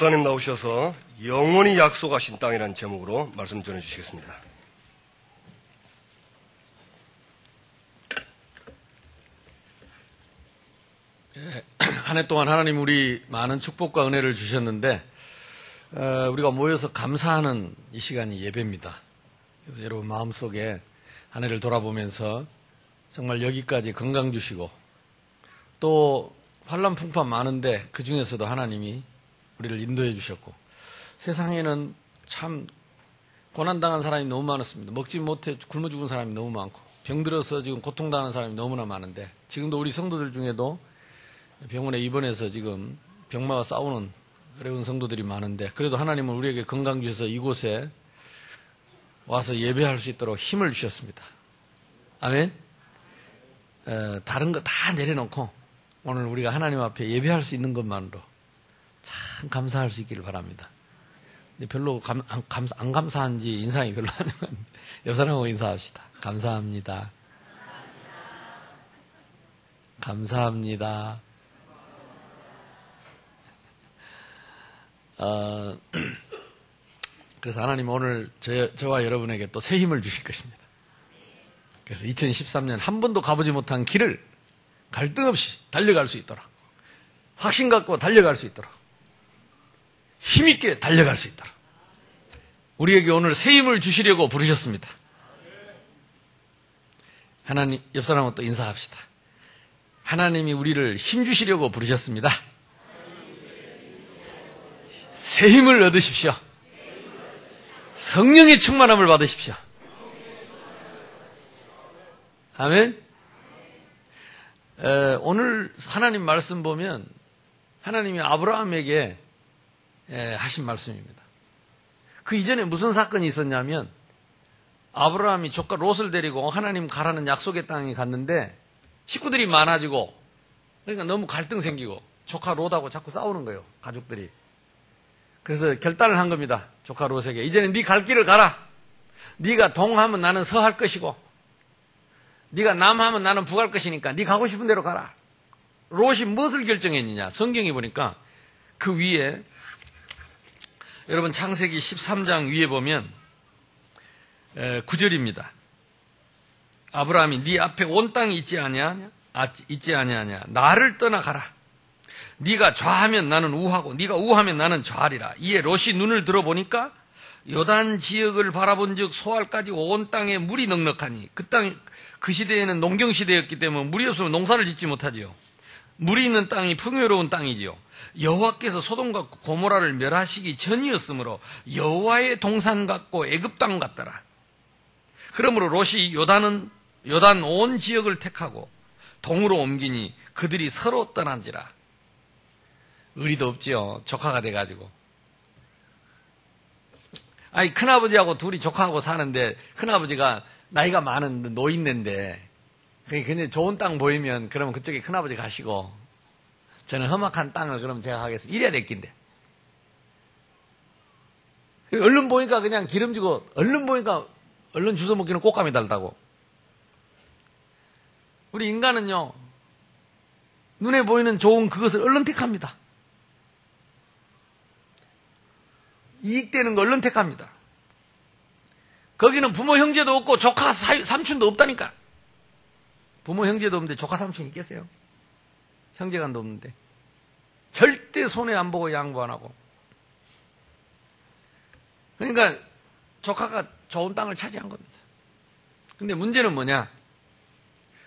목사님 나오셔서 영원히 약속하신 땅이라는 제목으로 말씀 전해주시겠습니다. 한 해 동안 하나님 우리 많은 축복과 은혜를 주셨는데 우리가 모여서 감사하는 이 시간이 예배입니다. 그래서 여러분 마음속에 한 해를 돌아보면서 정말 여기까지 건강 주시고 또 환난풍파 많은데 그 중에서도 하나님이 우리를 인도해 주셨고 세상에는 참 고난당한 사람이 너무 많았습니다. 먹지 못해 굶어 죽은 사람이 너무 많고 병들어서 지금 고통당하는 사람이 너무나 많은데 지금도 우리 성도들 중에도 병원에 입원해서 지금 병마와 싸우는 어려운 성도들이 많은데 그래도 하나님은 우리에게 건강 주셔서 이곳에 와서 예배할 수 있도록 힘을 주셨습니다. 아멘. 다른 거 다 내려놓고 오늘 우리가 하나님 앞에 예배할 수 있는 것만으로 참 감사할 수 있기를 바랍니다. 근데 별로 안 감사한지 인상이 별로 안 좋은데 옆 사람하고 인사합시다. 감사합니다. 감사합니다. 그래서 하나님 오늘 저와 여러분에게 또 새 힘을 주실 것입니다. 그래서 2013년 한 번도 가보지 못한 길을 갈등 없이 달려갈 수 있도록 확신 갖고 달려갈 수 있도록 힘있게 달려갈 수 있도록 우리에게 오늘 새 힘을 주시려고 부르셨습니다. 하나님 옆 사람하고 또 인사합시다. 하나님이 우리를 힘 주시려고 부르셨습니다. 새 힘을 얻으십시오. 성령의 충만함을 받으십시오. 아멘. 오늘 하나님 말씀 보면 하나님이 아브라함에게 하신 말씀입니다. 그 이전에 무슨 사건이 있었냐면 아브라함이 조카 롯을 데리고 하나님 가라는 약속의 땅에 갔는데 식구들이 많아지고 그러니까 너무 갈등 생기고 조카 롯하고 자꾸 싸우는 거예요. 가족들이. 그래서 결단을 한 겁니다. 조카 롯에게. 이제는 네 갈 길을 가라. 네가 동하면 나는 서할 것이고 네가 남하면 나는 북할 것이니까 네 가고 싶은 대로 가라. 롯이 무엇을 결정했느냐. 성경에 보니까 그 위에 여러분 창세기 13장 위에 보면 9절입니다. 아브라함이 네 앞에 온 땅이 있지 아니하냐. 나를 떠나가라. 네가 좌하면 나는 우하고 네가 우하면 나는 좌하리라. 이에 롯이 눈을 들어보니까 요단 지역을 바라본즉 소알까지 온 땅에 물이 넉넉하니 그 시대에는 농경 시대였기 때문에 물이 없으면 농사를 짓지 못하지요. 물이 있는 땅이 풍요로운 땅이지요. 여호와께서 소돔과 고모라를 멸하시기 전이었으므로 여호와의 동산 같고 애굽 땅 같더라. 그러므로 롯이 요단 온 지역을 택하고 동으로 옮기니 그들이 서로 떠난지라. 의리도 없지요. 조카가 돼가지고. 아니 큰아버지하고 둘이 조카하고 사는데 큰아버지가 나이가 많은 노인네인데 그냥 좋은 땅 보이면 그러면 그쪽에 큰아버지 가시고 저는 험악한 땅을 그럼 제가 하겠습니다. 이래야 될 낀데. 얼른 보니까 그냥 기름지고 얼른 보니까 얼른 주워 먹기는 꽃감이 달다고. 우리 인간은요 눈에 보이는 좋은 그것을 얼른 택합니다. 이익되는 거 얼른 택합니다. 거기는 부모 형제도 없고 조카 삼촌도 없다니까. 부모 형제도 없는데 조카 삼촌 있겠어요? 형제간도 없는데 절대 손해 안 보고 양보 안 하고. 그러니까 조카가 좋은 땅을 차지한 겁니다. 근데 문제는 뭐냐?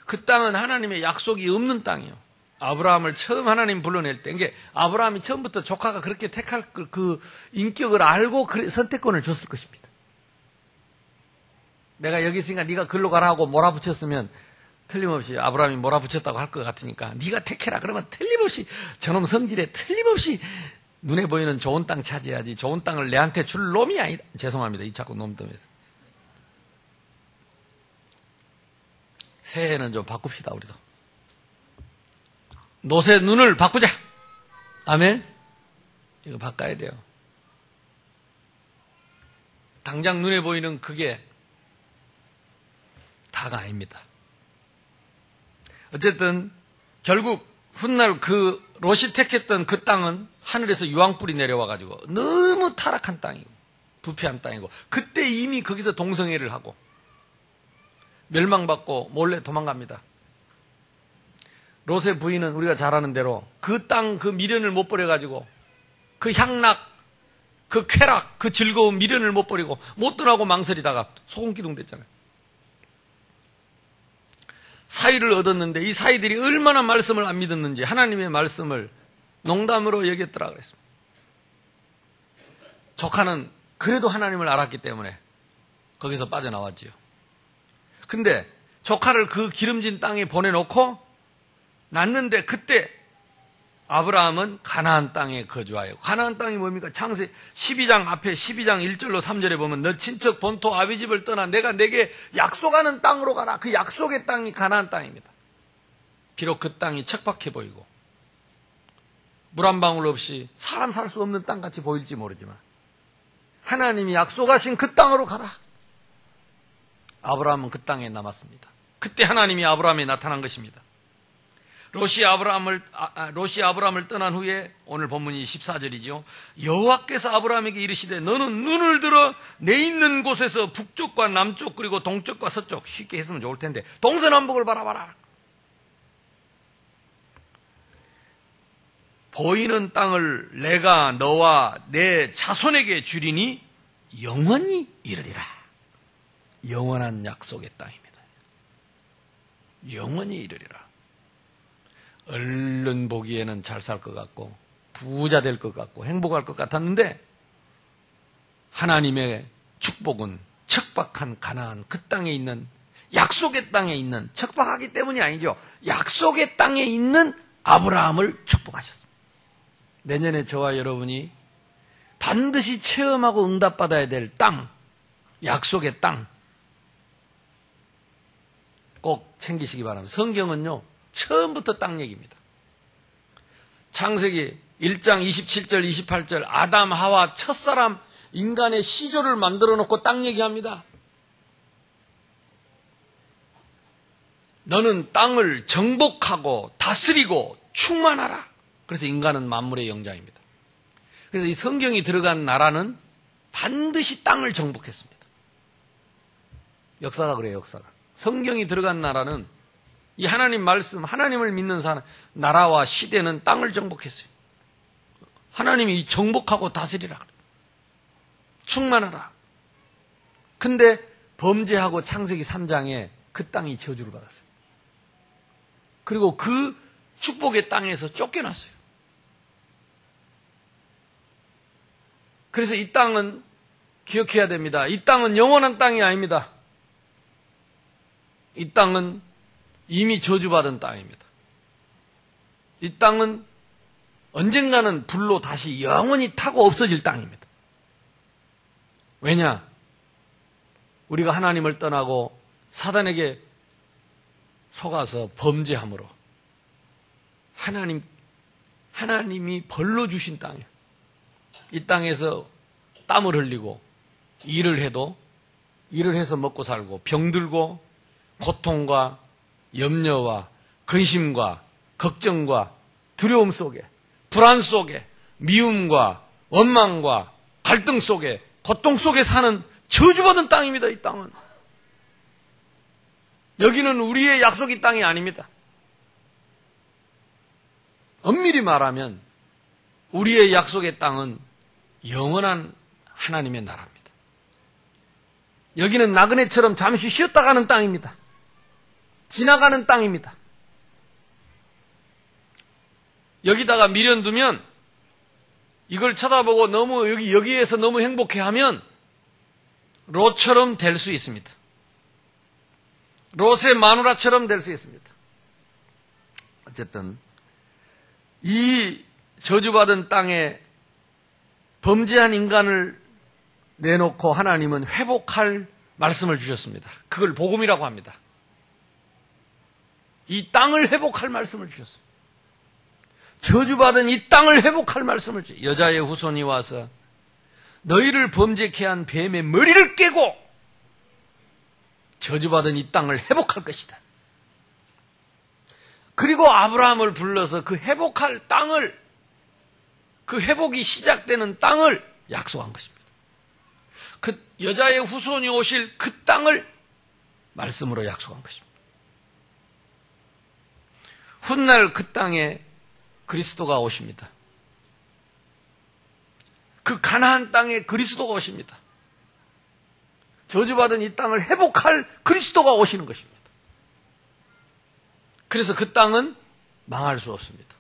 그 땅은 하나님의 약속이 없는 땅이에요. 아브라함을 처음 하나님 불러낼 때, 이게 아브라함이 처음부터 조카가 그렇게 택할 그 인격을 알고 선택권을 줬을 것입니다. 내가 여기 있으니까 네가 글로 가라 하고 몰아붙였으면 틀림없이 아브라함이 몰아붙였다고 할 것 같으니까 네가 택해라 그러면 틀림없이 저놈 성질에 틀림없이 눈에 보이는 좋은 땅 차지해야지 좋은 땅을 내한테 줄 놈이 아니다. 죄송합니다. 이 자꾸 놈 때문에. 새해는 좀 바꿉시다. 우리도. 롯의 눈을 바꾸자. 아멘. 이거 바꿔야 돼요. 당장 눈에 보이는 그게 다가 아닙니다. 어쨌든 결국 훗날 그 롯이 택했던 그 땅은 하늘에서 유황불이 내려와가지고 너무 타락한 땅이고 부패한 땅이고, 그때 이미 거기서 동성애를 하고 멸망받고 몰래 도망갑니다. 롯의 부인은 우리가 잘 아는 대로 그 땅, 그 미련을 못 버려가지고 그 향락, 그 쾌락, 그 즐거운 미련을 못 버리고 못 떠나고 망설이다가 소금기둥 됐잖아요. 사위를 얻었는데 이 사위들이 얼마나 말씀을 안 믿었는지 하나님의 말씀을 농담으로 여겼더라 그랬습니다. 조카는 그래도 하나님을 알았기 때문에 거기서 빠져나왔지요. 근데 조카를 그 기름진 땅에 보내놓고 낳는데, 그때 아브라함은 가나안 땅에 거주하여. 가나안 땅이 뭡니까? 창세 12장 앞에 12장 1절로 3절에 보면 너 친척 본토 아비집을 떠나 내가 내게 약속하는 땅으로 가라. 그 약속의 땅이 가나안 땅입니다. 비록 그 땅이 척박해 보이고 물 한 방울 없이 사람 살 수 없는 땅같이 보일지 모르지만 하나님이 약속하신 그 땅으로 가라. 아브라함은 그 땅에 남았습니다. 그때 하나님이 아브라함에 나타난 것입니다. 롯이 아브라함을 떠난 후에, 오늘 본문이 14절이죠. 여호와께서 아브라함에게 이르시되 너는 눈을 들어 내 있는 곳에서 북쪽과 남쪽 그리고 동쪽과 서쪽, 쉽게 했으면 좋을 텐데 동서남북을 바라봐라. 보이는 땅을 내가 너와 내 자손에게 주리니 영원히 이르리라. 영원한 약속의 땅입니다. 영원히 이르리라. 얼른 보기에는 잘 살 것 같고 부자 될 것 같고 행복할 것 같았는데, 하나님의 축복은 척박한 가나안 그 땅에 있는, 약속의 땅에 있는, 척박하기 때문이 아니죠. 약속의 땅에 있는 아브라함을 축복하셨습니다. 내년에 저와 여러분이 반드시 체험하고 응답받아야 될 땅, 약속의 땅 꼭 챙기시기 바랍니다. 성경은요, 처음부터 땅 얘기입니다. 창세기 1장 27절 28절 아담 하와 첫사람 인간의 시조를 만들어 놓고 땅 얘기합니다. 너는 땅을 정복하고 다스리고 충만하라. 그래서 인간은 만물의 영장입니다. 그래서 이 성경이 들어간 나라는 반드시 땅을 정복했습니다. 역사가 그래요, 역사가. 성경이 들어간 나라는, 이 하나님 말씀, 하나님을 믿는 사람, 나라와 시대는 땅을 정복했어요. 하나님이 정복하고 다스리라 그래요. 충만하라. 근데 범죄하고 창세기 3장에 그 땅이 저주를 받았어요. 그리고 그 축복의 땅에서 쫓겨났어요. 그래서 이 땅은 기억해야 됩니다. 이 땅은 영원한 땅이 아닙니다. 이 땅은 이미 저주받은 땅입니다. 이 땅은 언젠가는 불로 다시 영원히 타고 없어질 땅입니다. 왜냐? 우리가 하나님을 떠나고 사단에게 속아서 범죄함으로 하나님이 벌로 주신 땅이에요. 이 땅에서 땀을 흘리고 일을 해서 먹고 살고 병들고 고통과 염려와 근심과 걱정과 두려움 속에, 불안 속에, 미움과 원망과 갈등 속에, 고통 속에 사는 저주받은 땅입니다. 이 땅은. 여기는 우리의 약속의 땅이 아닙니다. 엄밀히 말하면 우리의 약속의 땅은 영원한 하나님의 나라입니다. 여기는 나그네처럼 잠시 쉬었다 가는 땅입니다. 지나가는 땅입니다. 여기다가 미련 두면, 이걸 쳐다보고 너무 여기에서 너무 행복해하면 롯처럼 될 수 있습니다. 롯의 마누라처럼 될 수 있습니다. 어쨌든 이 저주받은 땅에 범죄한 인간을 내놓고 하나님은 회복할 말씀을 주셨습니다. 그걸 복음이라고 합니다. 이 땅을 회복할 말씀을 주셨습니다. 저주받은 이 땅을 회복할 말씀을 주셨습니다. 여자의 후손이 와서 너희를 범죄케 한 뱀의 머리를 깨고 저주받은 이 땅을 회복할 것이다. 그리고 아브라함을 불러서 그 회복할 땅을, 그 회복이 시작되는 땅을 약속한 것입니다. 그 여자의 후손이 오실 그 땅을 말씀으로 약속한 것입니다. 훗날 그 땅에 그리스도가 오십니다. 그 가나안 땅에 그리스도가 오십니다. 저주받은 이 땅을 회복할 그리스도가 오시는 것입니다. 그래서 그 땅은 망할 수 없습니다.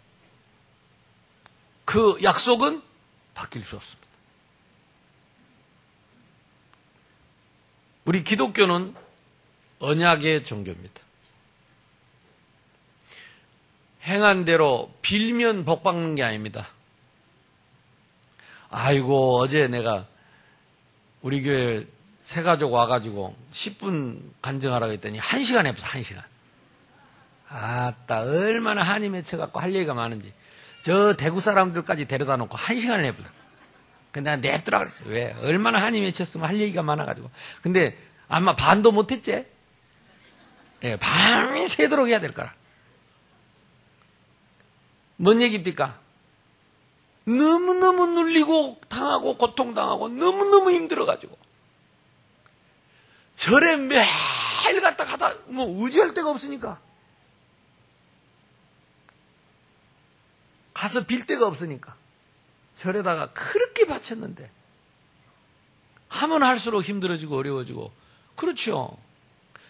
그 약속은 바뀔 수 없습니다. 우리 기독교는 언약의 종교입니다. 행한 대로 빌면 복 받는 게 아닙니다. 아이고, 어제 내가 우리 교회 새 가족 와가지고 10분 간증하라고 했더니 1시간 해봤어, 1시간. 아따, 얼마나 한이 맺혀갖고 할 얘기가 많은지. 저 대구 사람들까지 데려다 놓고 1시간을 해보더라. 근데 내가 냅두라 그랬어요. 왜? 얼마나 한이 맺혔으면 할 얘기가 많아가지고. 근데 아마 반도 못했지? 예, 밤이 새도록 해야 될 거라. 뭔 얘기입니까? 너무너무 눌리고 당하고 고통당하고 너무너무 힘들어가지고 절에 매일 갔다 가다 뭐 의지할 데가 없으니까 가서 빌 데가 없으니까 절에다가 그렇게 바쳤는데 하면 할수록 힘들어지고 어려워지고. 그렇죠.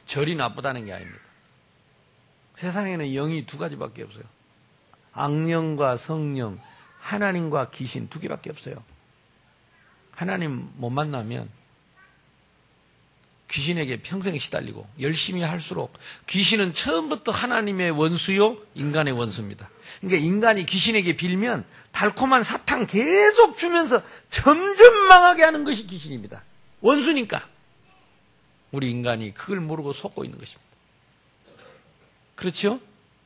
절이 나쁘다는 게 아닙니다. 세상에는 영이 두 가지밖에 없어요. 악령과 성령, 하나님과 귀신 두 개밖에 없어요. 하나님 못 만나면 귀신에게 평생 시달리고 열심히 할수록 귀신은 처음부터 하나님의 원수요, 인간의 원수입니다. 그러니까 인간이 귀신에게 빌면 달콤한 사탕 계속 주면서 점점 망하게 하는 것이 귀신입니다. 원수니까. 우리 인간이 그걸 모르고 속고 있는 것입니다. 그렇죠?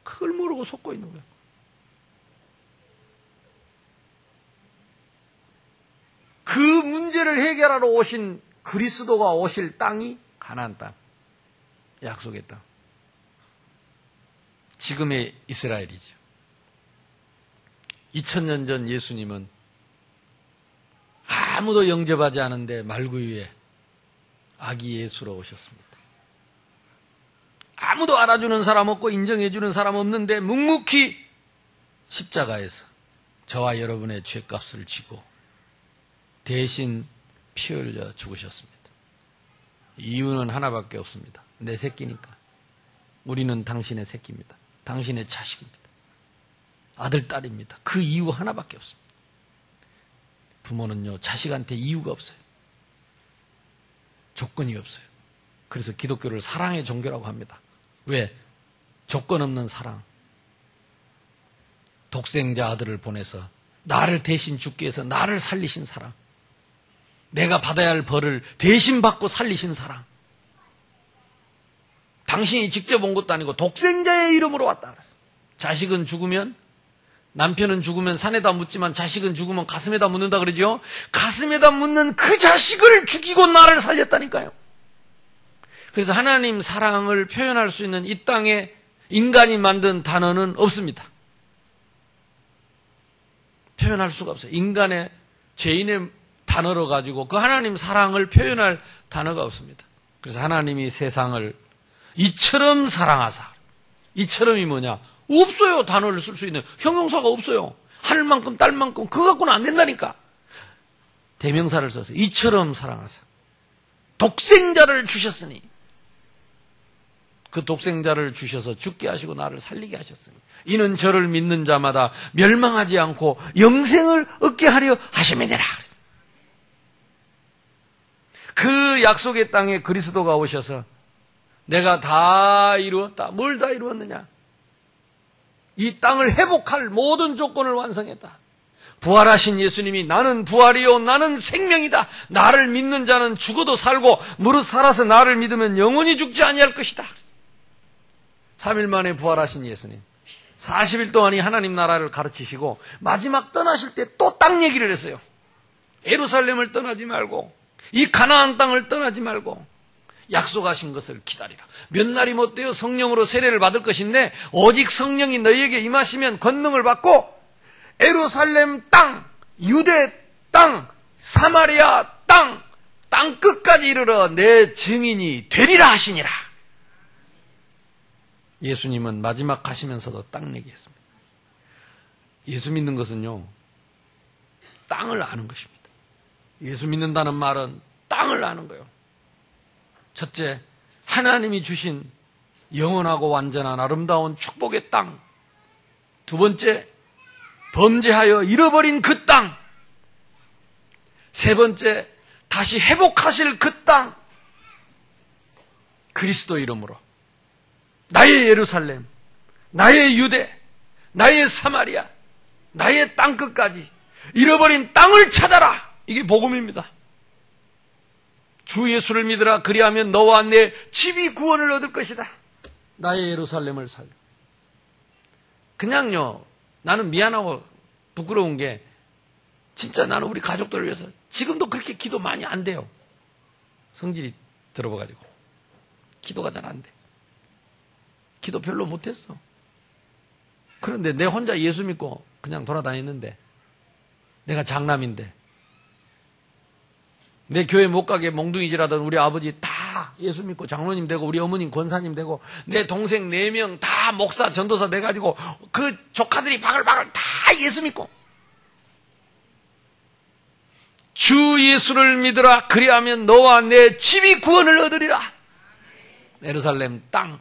그걸 모르고 속고 있는 거예요. 그 문제를 해결하러 오신 그리스도가 오실 땅이 가나안 땅, 약속의 땅. 지금의 이스라엘이죠. 2000년 전 예수님은 아무도 영접하지 않은데 말구유에 아기 예수로 오셨습니다. 아무도 알아주는 사람 없고 인정해주는 사람 없는데 묵묵히 십자가에서 저와 여러분의 죄값을 지고 대신 피 흘려 죽으셨습니다. 이유는 하나밖에 없습니다. 내 새끼니까. 우리는 당신의 새끼입니다. 당신의 자식입니다. 아들, 딸입니다. 그 이유 하나밖에 없습니다. 부모는요, 자식한테 이유가 없어요. 조건이 없어요. 그래서 기독교를 사랑의 종교라고 합니다. 왜? 조건 없는 사랑. 독생자 아들을 보내서 나를 대신 죽게 해서 나를 살리신 사랑. 내가 받아야 할 벌을 대신 받고 살리신 사랑. 당신이 직접 온 것도 아니고 독생자의 이름으로 왔다 그랬어. 자식은 죽으면, 남편은 죽으면 산에다 묻지만 자식은 죽으면 가슴에다 묻는다 그러죠. 가슴에다 묻는 그 자식을 죽이고 나를 살렸다니까요. 그래서 하나님 사랑을 표현할 수 있는 이 땅에 인간이 만든 단어는 없습니다. 표현할 수가 없어요. 인간의 죄인의 단어로 가지고 그 하나님 사랑을 표현할 단어가 없습니다. 그래서 하나님이 세상을 이처럼 사랑하사. 이처럼이 뭐냐? 없어요. 단어를 쓸 수 있는 형용사가 없어요. 하늘만큼 딸만큼 그거 갖고는 안 된다니까. 대명사를 써서 이처럼 사랑하사. 독생자를 주셨으니. 그 독생자를 주셔서 죽게 하시고 나를 살리게 하셨으니 이는 저를 믿는 자마다 멸망하지 않고 영생을 얻게 하려 하심이니라. 그 약속의 땅에 그리스도가 오셔서 내가 다 이루었다. 뭘 다 이루었느냐? 이 땅을 회복할 모든 조건을 완성했다. 부활하신 예수님이 나는 부활이요 나는 생명이다. 나를 믿는 자는 죽어도 살고 무릇 살아서 나를 믿으면 영원히 죽지 아니할 것이다. 3일 만에 부활하신 예수님. 40일 동안이 하나님 나라를 가르치시고 마지막 떠나실 때 또 땅 얘기를 했어요. 예루살렘을 떠나지 말고 이 가나안 땅을 떠나지 말고 약속하신 것을 기다리라. 몇 날이 못되어 성령으로 세례를 받을 것인데 오직 성령이 너희에게 임하시면 권능을 받고 예루살렘 땅, 유대 땅, 사마리아 땅, 땅 끝까지 이르러 내 증인이 되리라 하시니라. 예수님은 마지막 가시면서도 땅 얘기했습니다. 예수 믿는 것은요, 땅을 아는 것입니다. 예수 믿는다는 말은 땅을 아는 거예요. 첫째, 하나님이 주신 영원하고 완전한 아름다운 축복의 땅. 두 번째, 범죄하여 잃어버린 그 땅. 세 번째, 다시 회복하실 그 땅. 그리스도 이름으로 나의 예루살렘, 나의 유대, 나의 사마리아, 나의 땅끝까지 잃어버린 땅을 찾아라. 이게 복음입니다. 주 예수를 믿으라. 그리하면 너와 내 집이 구원을 얻을 것이다. 나의 예루살렘을 살려. 그냥요, 나는 미안하고 부끄러운 게 진짜 나는 우리 가족들을 위해서 지금도 그렇게 기도 많이 안 돼요. 성질이 들어봐가지고 기도가 잘 안 돼. 기도 별로 못했어. 그런데 내 혼자 예수 믿고 그냥 돌아다녔는데, 내가 장남인데 내 교회 못 가게 몽둥이질하던 우리 아버지 다 예수 믿고 장로님 되고 우리 어머님 권사님 되고 내 동생 4명 다 목사 전도사 돼가지고 그 조카들이 바글바글 다 예수 믿고, 주 예수를 믿으라. 그리하면 너와 내 집이 구원을 얻으리라. 예루살렘 땅.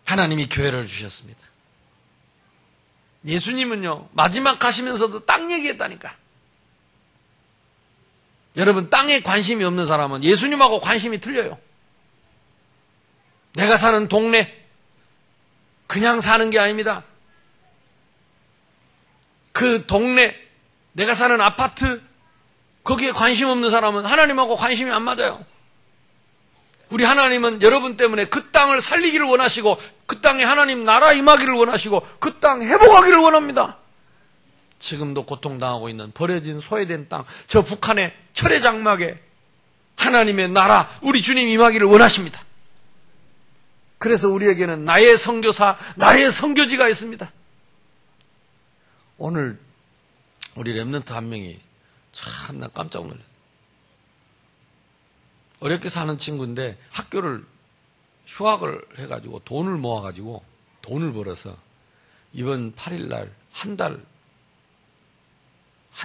하나님이 교회를 주셨습니다. 예수님은요, 마지막 가시면서도 땅 얘기했다니까. 여러분, 땅에 관심이 없는 사람은 예수님하고 관심이 틀려요. 내가 사는 동네, 그냥 사는 게 아닙니다. 그 동네, 내가 사는 아파트, 거기에 관심 없는 사람은 하나님하고 관심이 안 맞아요. 우리 하나님은 여러분 때문에 그 땅을 살리기를 원하시고, 그 땅에 하나님 나라 임하기를 원하시고, 그 땅 회복하기를 원합니다. 지금도 고통당하고 있는 버려진 소외된 땅, 저 북한의 철의 장막에 하나님의 나라, 우리 주님 임하기를 원하십니다. 그래서 우리에게는 나의 선교사, 나의 선교지가 있습니다. 오늘 우리 렘넌트 한 명이 참 나 깜짝 놀랐어요. 어렵게 사는 친구인데 학교를 휴학을 해가지고 돈을 모아가지고 돈을 벌어서 이번 8일 날 한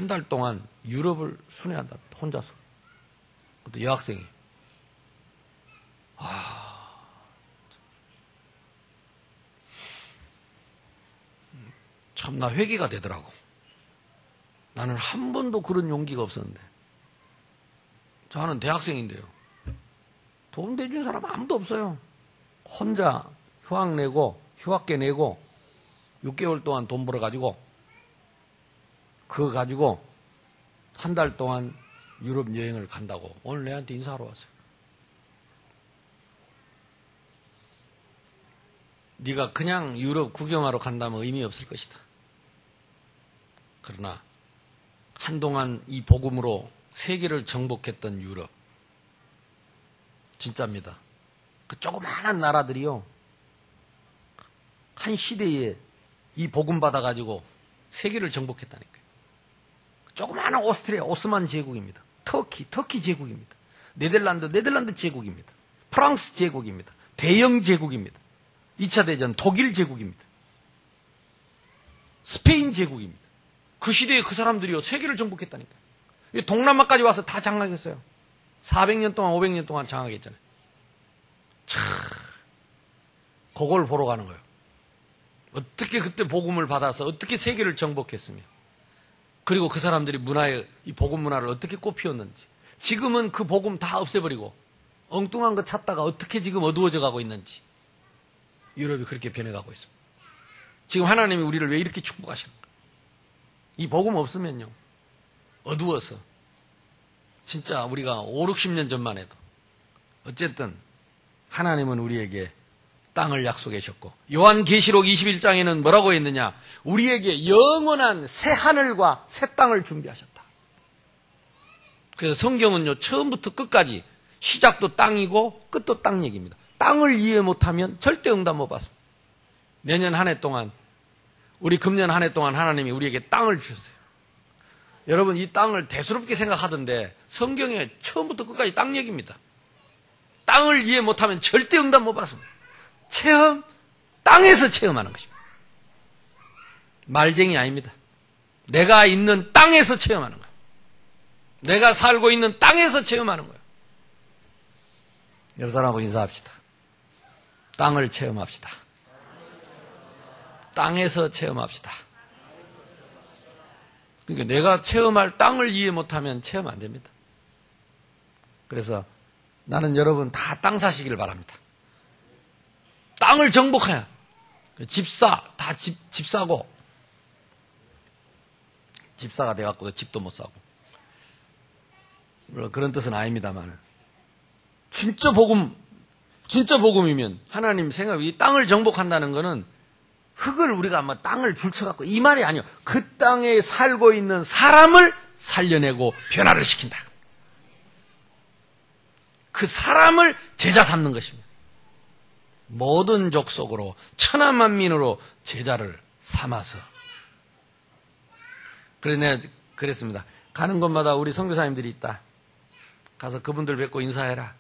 달 동안 유럽을 순회한답니다. 혼자서. 그것도 여학생이. 참 나 회개가 되더라고. 나는 한 번도 그런 용기가 없었는데. 저는 대학생인데요. 돈 대준 사람 아무도 없어요. 혼자 휴학 내고 휴학계 내고 6개월 동안 돈 벌어가지고 그거 가지고 한 달 동안 유럽 여행을 간다고 오늘 내한테 인사하러 왔어요. 네가 그냥 유럽 구경하러 간다면 의미 없을 것이다. 그러나 한동안 이 복음으로 세계를 정복했던 유럽, 진짜입니다. 그 조그마한 나라들이요, 한 시대에 이 복음 받아가지고 세계를 정복했다니까요. 조그마한 오스트리아, 오스만 제국입니다. 터키 제국입니다. 네덜란드 제국입니다. 프랑스 제국입니다. 대영 제국입니다. 2차 대전 독일 제국입니다. 스페인 제국입니다. 그 시대에 그 사람들이요, 세계를 정복했다니까요. 동남아까지 와서 다 장악했어요. 400년 동안, 500년 동안 장악했잖아요. 참, 그걸 보러 가는 거예요. 어떻게 그때 복음을 받아서 어떻게 세계를 정복했으며, 그리고 그 사람들이 문화에, 이 복음 문화를 어떻게 꽃피웠는지, 지금은 그 복음 다 없애버리고 엉뚱한 거 찾다가 어떻게 지금 어두워져 가고 있는지, 유럽이 그렇게 변해가고 있습니다. 지금 하나님이 우리를 왜 이렇게 축복하시는 거예요? 이 복음 없으면요, 어두워서 진짜 우리가 5, 60년 전만 해도 어쨌든 하나님은 우리에게 땅을 약속해 주셨고, 요한계시록 21장에는 뭐라고 했느냐? 우리에게 영원한 새 하늘과 새 땅을 준비하셨다. 그래서 성경은요, 처음부터 끝까지 시작도 땅이고 끝도 땅 얘기입니다. 땅을 이해 못하면 절대 응답 못 받습니다. 내년 한 해 동안, 우리 금년 한 해 동안 하나님이 우리에게 땅을 주셨어요. 여러분, 이 땅을 대수롭게 생각하던데 성경에 처음부터 끝까지 땅 얘기입니다. 땅을 이해 못하면 절대 응답 못 받습니다. 체험, 땅에서 체험하는 것입니다. 말쟁이 아닙니다. 내가 있는 땅에서 체험하는 거예요. 내가 살고 있는 땅에서 체험하는 거예요. 옆 사람하고 인사합시다. 땅을 체험합시다. 땅에서 체험합시다. 그러니까 내가 체험할 땅을 이해 못하면 체험 안 됩니다. 그래서 나는 여러분 다 땅 사시기를 바랍니다. 땅을 정복해야 집사, 다 집사고 집사가 돼갖고 집도 못 사고 물론 그런 뜻은 아닙니다만 진짜 복음이면 하나님 생각이 이 땅을 정복한다는 거는 흙을 우리가 아마 땅을 줄쳐갖고 이 말이 아니요. 그 땅에 살고 있는 사람을 살려내고 변화를 시킨다. 그 사람을 제자 삼는 것입니다. 모든 족속으로 천하만민으로 제자를 삼아서. 그래서 내가 그랬습니다. 가는 곳마다 우리 선교사님들이 있다. 가서 그분들 뵙고 인사해라.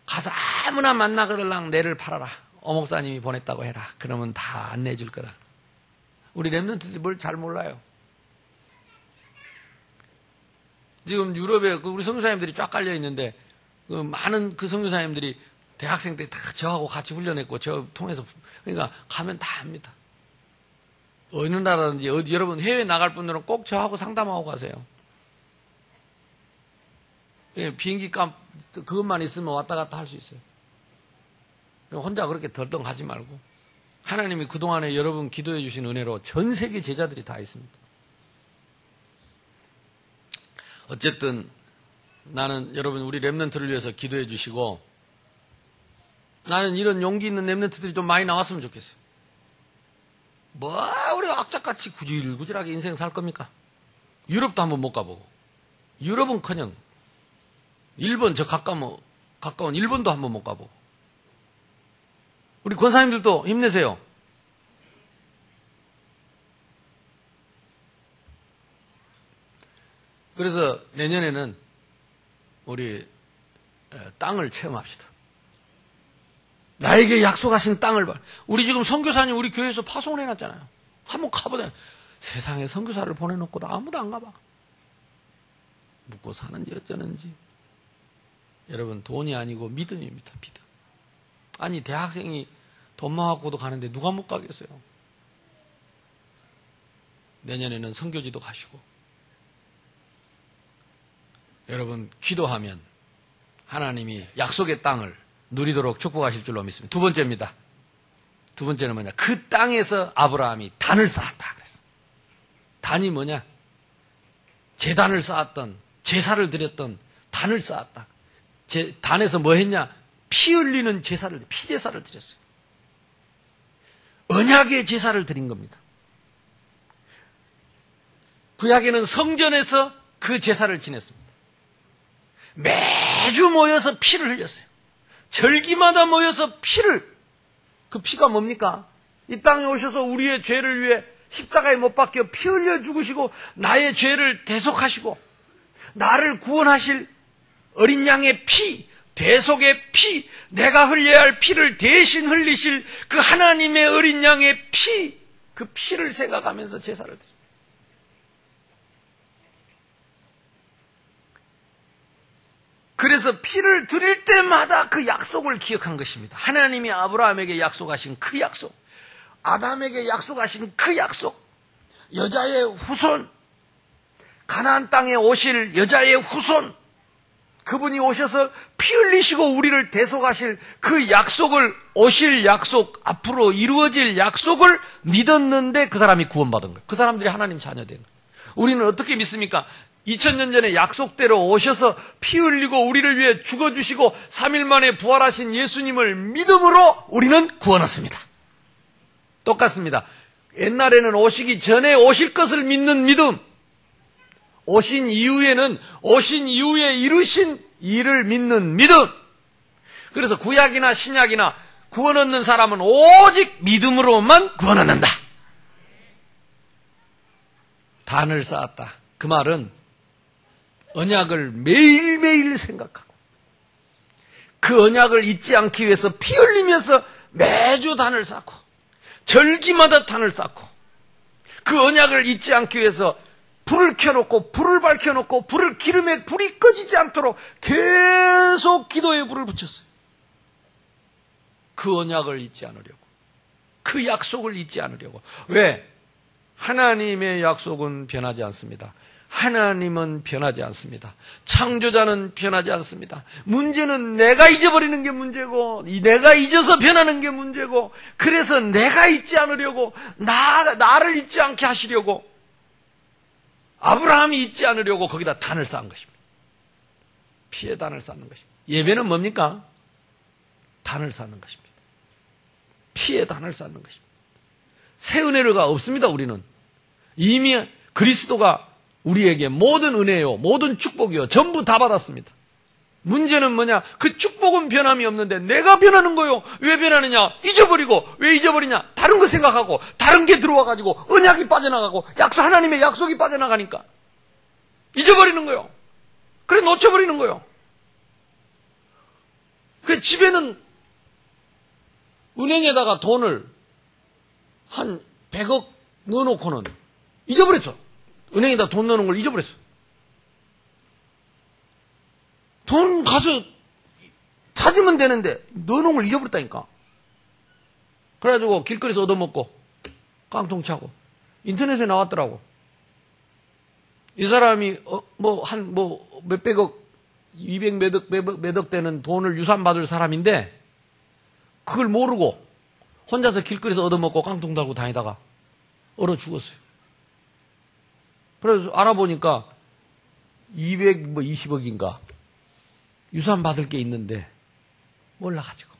가서 아무나 만나거들랑 내를 팔아라. 어목사님이 보냈다고 해라. 그러면 다 안내해 줄 거다. 우리 랩런트들이 뭘 잘 몰라요. 지금 유럽에 우리 선교사님들이 쫙 깔려 있는데 많은 그 선교사님들이 대학생 때 다 저하고 같이 훈련했고 저 통해서 그러니까 가면 다 합니다. 어느 나라든지 어디 여러분 해외 나갈 분들은 꼭 저하고 상담하고 가세요. 비행기 값 그것만 있으면 왔다 갔다 할 수 있어요. 혼자 그렇게 덜덩 가지 말고 하나님이 그동안에 여러분 기도해 주신 은혜로 전 세계 제자들이 다 있습니다. 어쨌든 나는 여러분 우리 랩런트를 위해서 기도해 주시고 나는 이런 용기 있는 랩런트들이 좀 많이 나왔으면 좋겠어요. 뭐 우리 악착같이 구질구질하게 인생 살 겁니까? 유럽도 한번 못 가보고 유럽은커녕 일본 저 가까운 일본도 한번 못 가보고 우리 권사님들도 힘내세요. 그래서 내년에는 우리 땅을 체험합시다. 나에게 약속하신 땅을 봐. 우리 지금 선교사님 우리 교회에서 파송해놨잖아요. 한번 가보자. 세상에 선교사를 보내놓고 아무도 안 가봐. 묵고 사는지 어쩌는지. 여러분 돈이 아니고 믿음입니다. 믿음. 아니 대학생이 돈만 갖고도 가는데 누가 못 가겠어요. 내년에는 선교지도 가시고 여러분 기도하면 하나님이 약속의 땅을 누리도록 축복하실 줄로 믿습니다. 두 번째입니다. 두 번째는 뭐냐? 그 땅에서 아브라함이 단을 쌓았다 그랬어. 단이 뭐냐? 제단을 쌓았던 제사를 드렸던 단을 쌓았다. 단에서 뭐 했냐? 피 흘리는 제사를 피제사를 드렸어요. 언약의 제사를 드린 겁니다. 구약에는 성전에서 그 제사를 지냈습니다. 매주 모여서 피를 흘렸어요. 절기마다 모여서 그 피가 뭡니까? 이 땅에 오셔서 우리의 죄를 위해 십자가에 못 박혀 피 흘려 죽으시고 나의 죄를 대속하시고 나를 구원하실 어린 양의 피, 대속의 피, 내가 흘려야 할 피를 대신 흘리실 그 하나님의 어린 양의 피, 그 피를 생각하면서 제사를 드립니다. 그래서 피를 드릴 때마다 그 약속을 기억한 것입니다. 하나님이 아브라함에게 약속하신 그 약속, 아담에게 약속하신 그 약속, 여자의 후손, 가나안 땅에 오실 여자의 후손, 그분이 오셔서 피 흘리시고 우리를 대속하실 그 약속을, 오실 약속, 앞으로 이루어질 약속을 믿었는데 그 사람이 구원받은 거예요. 그 사람들이 하나님 자녀된 거예요. 우리는 어떻게 믿습니까? 2000년 전에 약속대로 오셔서 피 흘리고 우리를 위해 죽어주시고 3일 만에 부활하신 예수님을 믿음으로 우리는 구원 얻습니다. 똑같습니다. 옛날에는 오시기 전에 오실 것을 믿는 믿음, 오신 이후에는 오신 이후에 이루신 이를 믿는 믿음. 그래서 구약이나 신약이나 구원 얻는 사람은 오직 믿음으로만 구원 얻는다. 단을 쌓았다. 그 말은 언약을 매일매일 생각하고 그 언약을 잊지 않기 위해서 피 흘리면서 매주 단을 쌓고 절기마다 단을 쌓고 그 언약을 잊지 않기 위해서 불을 켜놓고 불을 밝혀놓고 불을 기름에 불이 꺼지지 않도록 계속 기도에 불을 붙였어요. 그 언약을 잊지 않으려고, 그 약속을 잊지 않으려고. 왜? 하나님의 약속은 변하지 않습니다. 하나님은 변하지 않습니다. 창조자는 변하지 않습니다. 문제는 내가 잊어버리는 게 문제고, 내가 잊어서 변하는 게 문제고, 그래서 내가 잊지 않으려고, 나를 잊지 않게 하시려고, 아브라함이 잊지 않으려고 거기다 단을 쌓은 것입니다. 피의 단을 쌓는 것입니다. 예배는 뭡니까? 단을 쌓는 것입니다. 피의 단을 쌓는 것입니다. 새 은혜가 없습니다. 우리는 이미 그리스도가 우리에게 모든 은혜요, 모든 축복이요, 전부 다 받았습니다. 문제는 뭐냐? 그 축복은 변함이 없는데 내가 변하는 거요. 왜 변하느냐? 잊어버리고. 왜 잊어버리냐? 다른 거 생각하고 다른 게 들어와가지고 언약이 빠져나가고 하나님의 약속이 빠져나가니까 잊어버리는 거요. 그래 놓쳐버리는 거요. 그 집에는 은행에다가 돈을 한 100억 넣어놓고는 잊어버렸어. 은행에다 돈 넣는 걸 잊어버렸어. 돈 가서 찾으면 되는데 넣어놓은 걸 잊어버렸다니까. 그래가지고 길거리에서 얻어먹고 깡통 차고 인터넷에 나왔더라고. 이 사람이 몇백억 200몇억 되는 돈을 유산받을 사람인데 그걸 모르고 혼자서 길거리에서 얻어먹고 깡통 달고 다니다가 얼어 죽었어요. 그래서 알아보니까 220억인가 유산 받을 게 있는데 몰라가지고.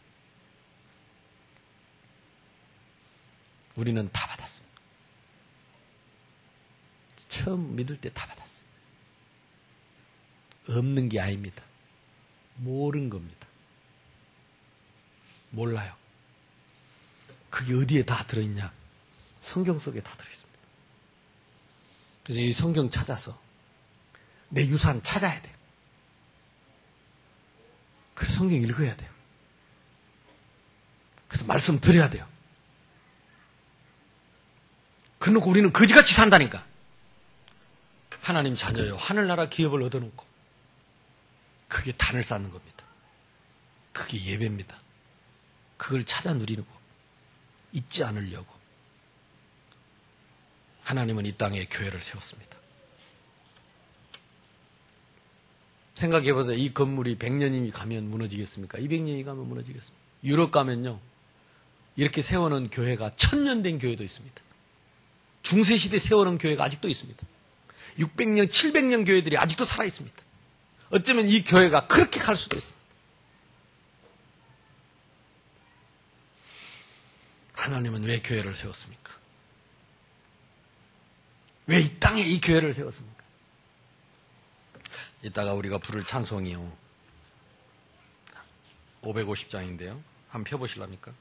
우리는 다 받았습니다. 처음 믿을 때 다 받았어요. 없는 게 아닙니다. 모르는 겁니다. 몰라요. 그게 어디에 다 들어있냐? 성경 속에 다 들어있습니다. 그래서 이 성경 찾아서 내 유산 찾아야 돼요. 그래서 성경 읽어야 돼요. 그래서 말씀 드려야 돼요. 그러고 우리는 거지같이 산다니까. 하나님 자녀요, 하늘나라 기업을 얻어놓고 그게 단을 쌓는 겁니다. 그게 예배입니다. 그걸 찾아 누리는 거, 잊지 않으려고 하나님은 이 땅에 교회를 세웠습니다. 생각해보세요. 이 건물이 100년이 가면 무너지겠습니까? 200년이 가면 무너지겠습니까? 유럽 가면요, 이렇게 세워놓은 교회가 1000년 된 교회도 있습니다. 중세시대 세워놓은 교회가 아직도 있습니다. 600년, 700년 교회들이 아직도 살아있습니다. 어쩌면 이 교회가 그렇게 갈 수도 있습니다. 하나님은 왜 교회를 세웠습니까? 왜 이 땅에 이 교회를 세웠습니까? 이따가 우리가 부를 찬송이요, 550장인데요. 한번 펴보실랍니까?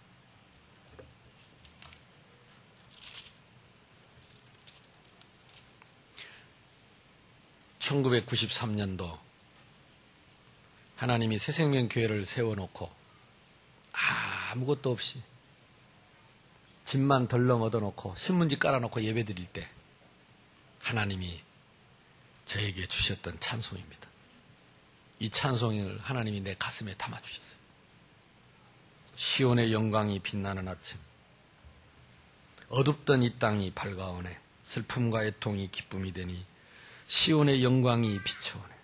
(1993년도) 하나님이 새생명교회를 세워놓고 아무것도 없이 집만 덜렁 얻어놓고 신문지 깔아놓고 예배드릴 때 하나님이 저에게 주셨던 찬송입니다. 이 찬송을 하나님이 내 가슴에 담아주셨어요. 시온의 영광이 빛나는 아침, 어둡던 이 땅이 밝아오네. 슬픔과 애통이 기쁨이 되니 시온의 영광이 비춰오네.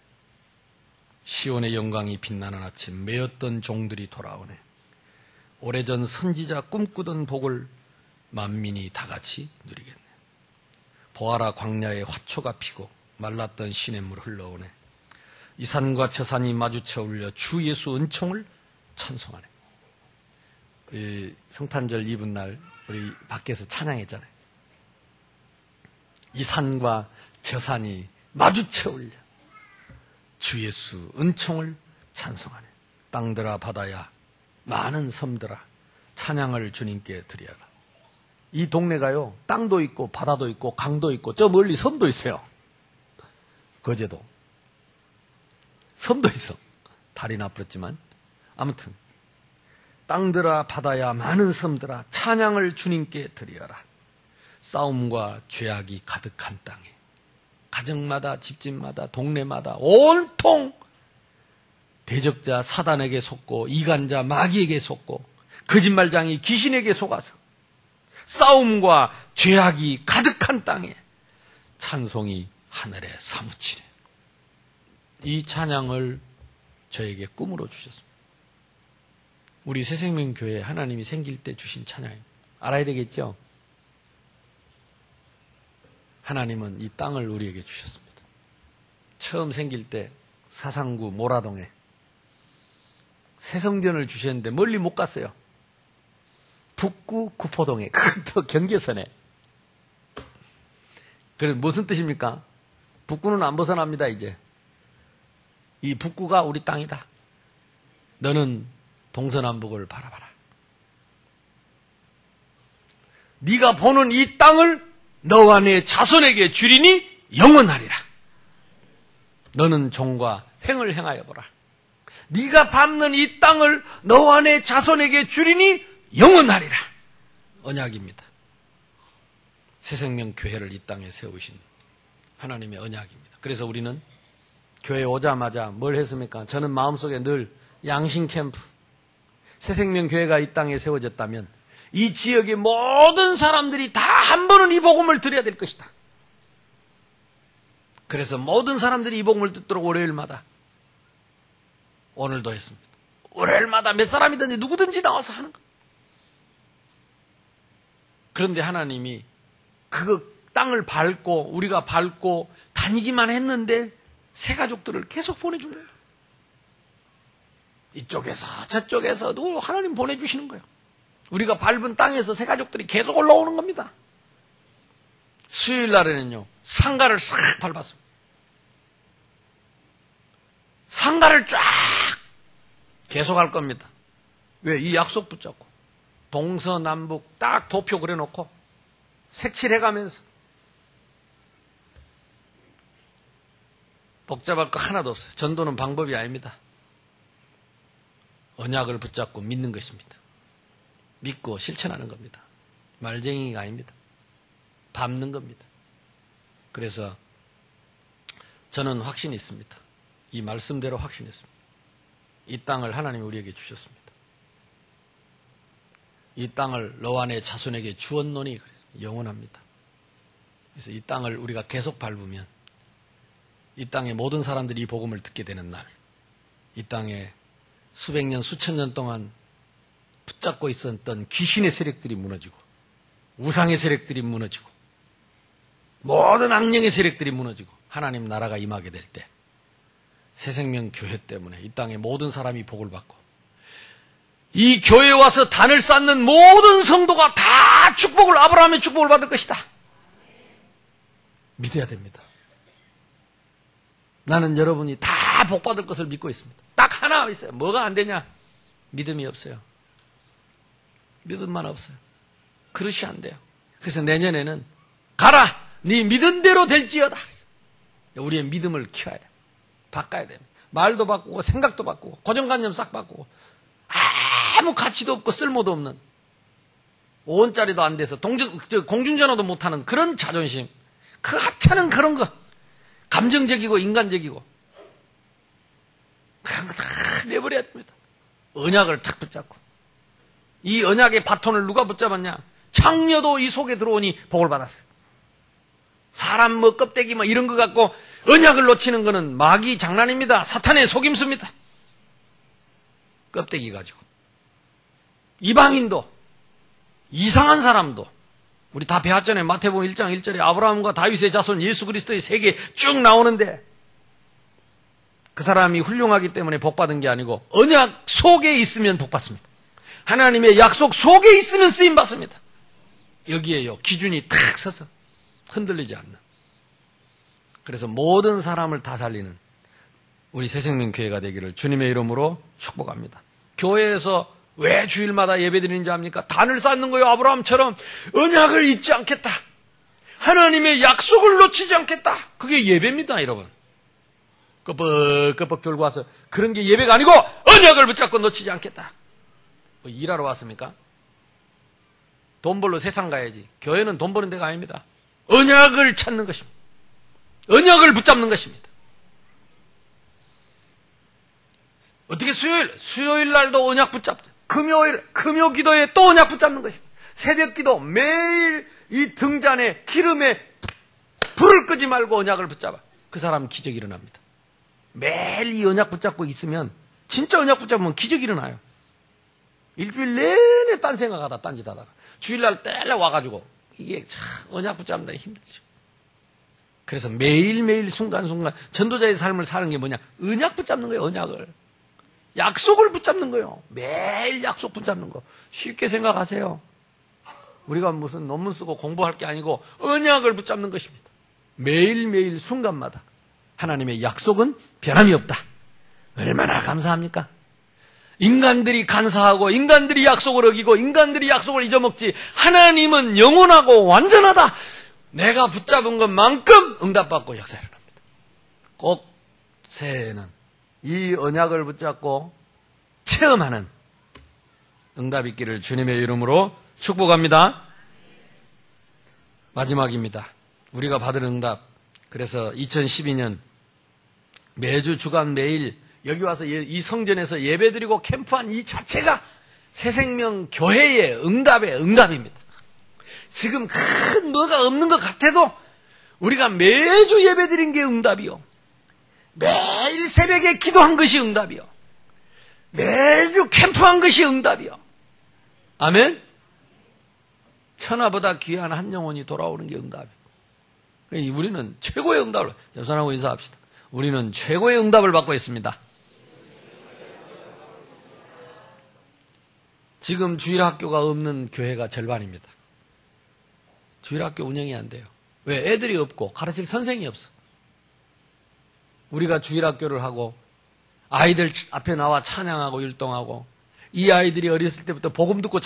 시온의 영광이 빛나는 아침, 매였던 종들이 돌아오네. 오래전 선지자 꿈꾸던 복을 만민이 다 같이 누리겠네. 보아라, 광야에 화초가 피고 말랐던 시냇물 흘러오네. 이 산과 저 산이 마주쳐 울려 주 예수 은총을 찬송하네. 우리 성탄절 이분 날 우리 밖에서 찬양했잖아요. 이 산과 저 산이 마주쳐 울려 주 예수 은총을 찬송하네. 땅들아 바다야 많은 섬들아 찬양을 주님께 드리라. 이 동네가요, 땅도 있고 바다도 있고 강도 있고 저 멀리 섬도 있어요. 거제도 섬도 있어. 다리 나쁘었지만 아무튼 땅들아 바다야 많은 섬들아 찬양을 주님께 드리어라. 싸움과 죄악이 가득한 땅에 가정마다 집집마다 동네마다 온통 대적자 사단에게 속고 이간자 마귀에게 속고 거짓말장이 귀신에게 속아서 싸움과 죄악이 가득한 땅에 찬송이 하늘에 사무치네. 이 찬양을 저에게 꿈으로 주셨습니다. 우리 새생명교회 하나님이 생길 때 주신 찬양입니다. 알아야 되겠죠? 하나님은 이 땅을 우리에게 주셨습니다. 처음 생길 때 사상구 모라동에 새성전을 주셨는데 멀리 못 갔어요. 북구 구포동에 큰 경계선에. 그래서 무슨 뜻입니까? 북구는 안 벗어납니다. 이제 이 북구가 우리 땅이다. 너는 동서남북을 바라봐라. 네가 보는 이 땅을 너와 네 자손에게 주리니 영원하리라. 너는 종과 행을 행하여 보라. 네가 밟는 이 땅을 너와 네 자손에게 주리니 영원하리라. 언약입니다. 새생명교회를 이 땅에 세우신 하나님의 언약입니다. 그래서 우리는 교회 오자마자 뭘 했습니까? 저는 마음속에 늘 양신 캠프, 새생명교회가 이 땅에 세워졌다면 이 지역의 모든 사람들이 다 한 번은 이 복음을 들어야 될 것이다. 그래서 모든 사람들이 이 복음을 듣도록 월요일마다, 오늘도 했습니다. 월요일마다 몇 사람이든지 누구든지 나와서 하는 것. 그런데 하나님이 그 땅을 밟고 우리가 밟고 다니기만 했는데 새 가족들을 계속 보내준 거예요. 이쪽에서 저쪽에서도 하나님 보내주시는 거예요. 우리가 밟은 땅에서 새 가족들이 계속 올라오는 겁니다. 수요일 날에는요, 상가를 싹 밟았습니다. 상가를 쫙 계속 할 겁니다. 왜? 이 약속 붙잡고 동서남북 딱 도표 그려놓고 색칠해가면서 복잡할 거 하나도 없어요. 전도는 방법이 아닙니다. 언약을 붙잡고 믿는 것입니다. 믿고 실천하는 겁니다. 말쟁이가 아닙니다. 밟는 겁니다. 그래서 저는 확신이 있습니다. 이 말씀대로 확신했습니다. 이 땅을 하나님이 우리에게 주셨습니다. 이 땅을 너와 내 자손에게 주었노니 영원합니다. 그래서 이 땅을 우리가 계속 밟으면 이 땅의 모든 사람들이 이 복음을 듣게 되는 날, 이 땅에 수백 년, 수천 년 동안 붙잡고 있었던 귀신의 세력들이 무너지고 우상의 세력들이 무너지고 모든 악령의 세력들이 무너지고 하나님 나라가 임하게 될 때 새생명교회 때문에 이 땅의 모든 사람이 복을 받고 이 교회에 와서 단을 쌓는 모든 성도가 다 축복을, 아브라함의 축복을 받을 것이다. 믿어야 됩니다. 나는 여러분이 다 복받을 것을 믿고 있습니다. 딱 하나 있어요. 뭐가 안 되냐? 믿음이 없어요. 믿음만 없어요. 그릇이 안 돼요. 그래서 내년에는 가라! 네 믿은 대로 될지어다. 우리의 믿음을 키워야 돼. 바꿔야 됩니다. 말도 바꾸고 생각도 바꾸고 고정관념 싹 바꾸고 아무 가치도 없고 쓸모도 없는 5원짜리도 안 돼서 공중전화도 못하는 그런 자존심, 그 하찮은 그런 거, 감정적이고 인간적이고 그런 거 다 내버려야 됩니다. 언약을 탁 붙잡고, 이 언약의 바톤을 누가 붙잡았냐? 창녀도 이 속에 들어오니 복을 받았어요. 사람 뭐 껍데기 뭐 이런 거 갖고 언약을 놓치는 거는 마귀 장난입니다. 사탄의 속임수입니다. 껍데기 가지고 이방인도 이상한 사람도, 우리 다 배웠잖아요. 마태복음 1장 1절에 아브라함과 다윗의 자손 예수 그리스도의 세계 쭉 나오는데 그 사람이 훌륭하기 때문에 복받은 게 아니고 언약 속에 있으면 복받습니다. 하나님의 약속 속에 있으면 쓰임받습니다. 여기에요, 기준이 탁 서서 흔들리지 않는. 그래서 모든 사람을 다 살리는 우리 새생명교회가 되기를 주님의 이름으로 축복합니다. 교회에서 왜 주일마다 예배드리는지 압니까? 단을 쌓는 거예요. 아브라함처럼 언약을 잊지 않겠다. 하나님의 약속을 놓치지 않겠다. 그게 예배입니다, 여러분. 끄뻑끄뻑 졸고 와서 그런 게 예배가 아니고 언약을 붙잡고 놓치지 않겠다. 뭐 일하러 왔습니까? 돈 벌러 세상 가야지. 교회는 돈 버는 데가 아닙니다. 언약을 찾는 것입니다. 언약을 붙잡는 것입니다. 어떻게 수요일 날도 언약 붙잡자. 금요 기도에 또 언약 붙잡는 것입니다. 새벽 기도 매일 이 등잔에 기름에 불을 끄지 말고 언약을 붙잡아. 그 사람 기적이 일어납니다. 매일 이 언약 붙잡고 있으면 진짜 언약 붙잡으면 기적이 일어나요. 일주일 내내 딴 생각하다 딴짓 하다가 주일날 떼려 와가지고 이게 참 언약 붙잡는다 힘들죠. 그래서 매일매일 순간순간 전도자의 삶을 사는 게 뭐냐? 언약 붙잡는 거예요. 언약을. 약속을 붙잡는 거예요. 매일 약속 붙잡는 거. 쉽게 생각하세요. 우리가 무슨 논문 쓰고 공부할 게 아니고 언약을 붙잡는 것입니다. 매일매일 순간마다 하나님의 약속은 변함이 없다. 얼마나 감사합니까? 인간들이 간사하고 인간들이 약속을 어기고 인간들이 약속을 잊어먹지 하나님은 영원하고 완전하다. 내가 붙잡은 것만큼 응답받고 역사를 합니다. 꼭 새해에는 이 언약을 붙잡고 체험하는 응답 있기를 주님의 이름으로 축복합니다. 마지막입니다. 우리가 받을 응답. 그래서 2012년 매주 주간 매일 여기 와서 이 성전에서 예배드리고 캠프한 이 자체가 새생명 교회의 응답입니다. 지금 큰 뭐가 없는 것 같아도 우리가 매주 예배드린 게 응답이요. 매일 새벽에 기도한 것이 응답이요. 매주 캠프한 것이 응답이요. 아멘? 천하보다 귀한 한 영혼이 돌아오는 게 응답이에요. 우리는 최고의 응답을, 여선하고 인사합시다. 우리는 최고의 응답을 받고 있습니다. 지금 주일학교가 없는 교회가 절반입니다. 주일학교 운영이 안 돼요. 왜? 애들이 없고 가르칠 선생이 없어. 우리가 주일학교를 하고 아이들 앞에 나와 찬양하고 율동하고 이 아이들이 어렸을 때부터 복음 듣고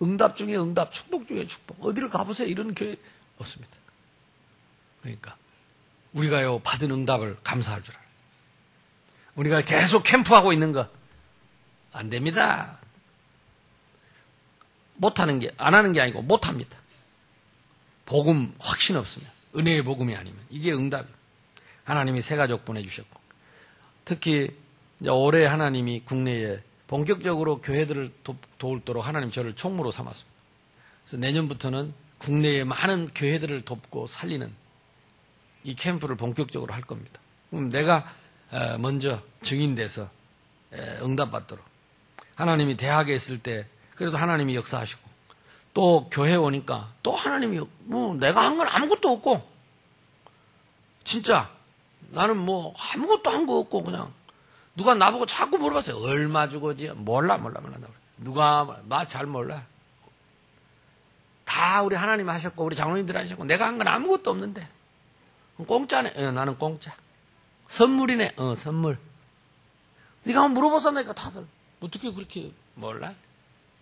응답 중에 응답, 축복 중에 축복. 어디를 가보세요. 이런 교회 없습니다. 그러니까 우리가요 받은 응답을 감사할 줄 알아요. 우리가 계속 캠프하고 있는 거 안 됩니다. 못하는 게, 안 하는 게 아니고 못합니다. 복음 확신 없으면, 은혜의 복음이 아니면 이게 응답이에요. 하나님이 새 가족 보내주셨고 특히 이제 올해 하나님이 국내에 본격적으로 교회들을 도울도록 하나님 저를 총무로 삼았습니다. 그래서 내년부터는 국내에 많은 교회들을 돕고 살리는 이 캠프를 본격적으로 할 겁니다. 그럼 내가 먼저 증인돼서 응답받도록 하나님이 대학에 있을 때 그래도 하나님이 역사하시고 또 교회 오니까 또 하나님이 뭐 내가 한 건 아무것도 없고 진짜 나는 뭐 아무것도 한 거 없고 그냥 누가 나보고 자꾸 물어봤어요. 얼마 주고지? 몰라. 누가 나 잘 몰라. 다 우리 하나님 하셨고 우리 장로님들 하셨고 내가 한 건 아무것도 없는데 공짜네. 나는 공짜. 선물이네. 선물. 네가 한번 물어봤었나니까 다들 어떻게 그렇게 몰라?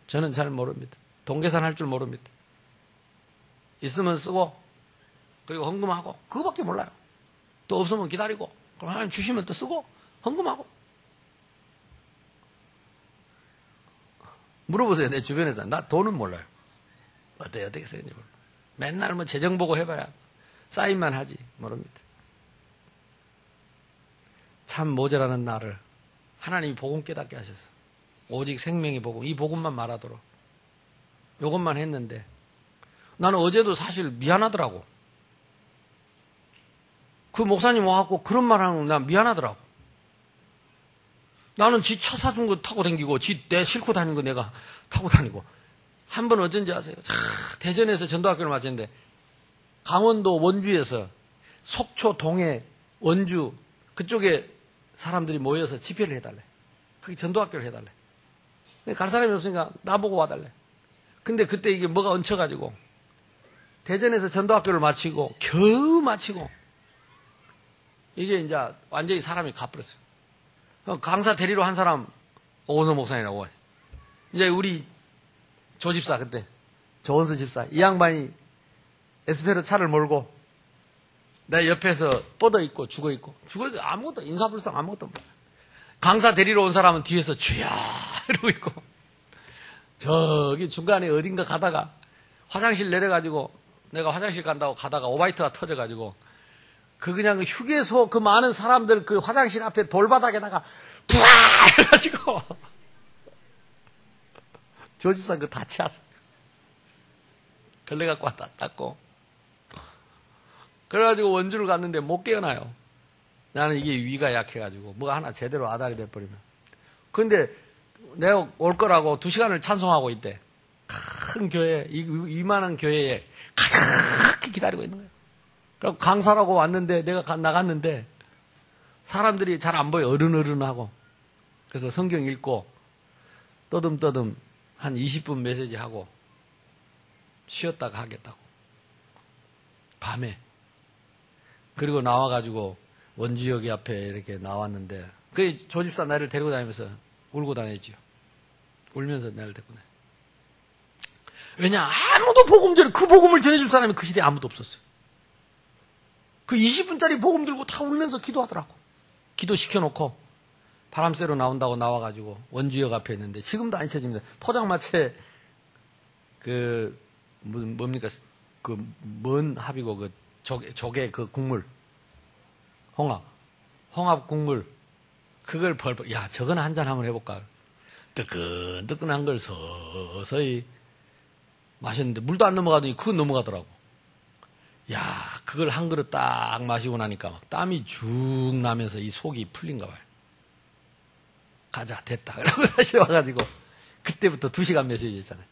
저는 잘 모릅니다. 동계산 할 줄 모릅니다. 있으면 쓰고 그리고 헌금하고 그거밖에 몰라요. 또 없으면 기다리고 그럼 하나님 주시면 또 쓰고 헌금하고 물어보세요. 내 주변에서 나 돈은 몰라요. 어떻게 쓰는지 몰라요. 맨날 뭐 재정 보고 해봐야 사인만 하지 모릅니다. 참 모자라는 나를 하나님이 복음 깨닫게 하셔서 오직 생명의 복음 이 복음만 말하도록 이것만 했는데 나는 어제도 사실 미안하더라고. 그 목사님 와갖고 그런 말 하는 거 난 미안하더라고. 나는 지 차 사준 거 타고 다니고 내 싣고 다니는 거 내가 타고 다니고 한 번 어쩐지 아세요? 대전에서 전도학교를 마쳤는데 강원도 원주에서 속초, 동해, 원주 그쪽에 사람들이 모여서 집회를 해달래. 그게 전도학교를 해달래. 갈 사람이 없으니까 나보고 와달래. 근데 그때 이게 뭐가 얹혀가지고 대전에서 전도학교를 마치고 겨우 마치고 이게 이제 완전히 사람이 가버렸어요. 강사 데리러 한 사람 오건서 목사님이라고 하지. 이제 우리 조 집사 그때 조원수 집사 이 양반이 에스페로 차를 몰고 내 옆에서 뻗어 있고 죽어서 아무것도 인사불상 아무것도 없어. 강사 데리러 온 사람은 뒤에서 주야 이러고 있고 저기 중간에 어딘가 가다가 화장실 내려가지고 내가 화장실 간다고 가다가 오바이트가 터져가지고 그냥 휴게소 그 많은 사람들 그 화장실 앞에 돌바닥에다가 푸아 해가지고 조 집사 그거 다 치웠어. 걸레갖고 왔다 닦고 그래가지고 원주를 갔는데 못 깨어나요. 나는 이게 위가 약해가지고 뭐 하나 제대로 아다리 돼버리면. 근데 내가 올 거라고 2시간을 찬송하고 있대. 큰 교회, 이만한 교회에 가득히 기다리고 있는 거예요. 그리고 강사라고 왔는데 내가 나갔는데 사람들이 잘 안 보여. 어른어른하고. 그래서 성경 읽고 떠듬떠듬 한 20분 메시지하고 쉬었다가 하겠다고. 밤에. 그리고 나와가지고 원주역이 앞에 이렇게 나왔는데 그 조집사 나를 데리고 다니면서 울고 다녔지요. 울면서 나를 데리고 다녀. 왜냐? 아무도 그 복음을 전해줄 사람이 그 시대에 아무도 없었어요. 그 20분짜리 복음 들고 다 울면서 기도하더라고. 기도시켜놓고 바람 쐬러 나온다고 나와가지고 원주역 앞에 있는데 지금도 안 잊혀집니다. 포장마차에 뭡니까? 그 먼 합이고 그 조개 그 국물. 홍합 국물. 그걸 벌벌, 야, 저거는 한잔 한번 해볼까? 뜨끈뜨끈한 걸 서서히 마셨는데, 물도 안 넘어가더니 그거 넘어가더라고. 야, 그걸 한 그릇 딱 마시고 나니까 막 땀이 쭉 나면서 이 속이 풀린가 봐요. 가자, 됐다. 그러고 다시 와가지고, 그때부터 2시간 메시지 했잖아요.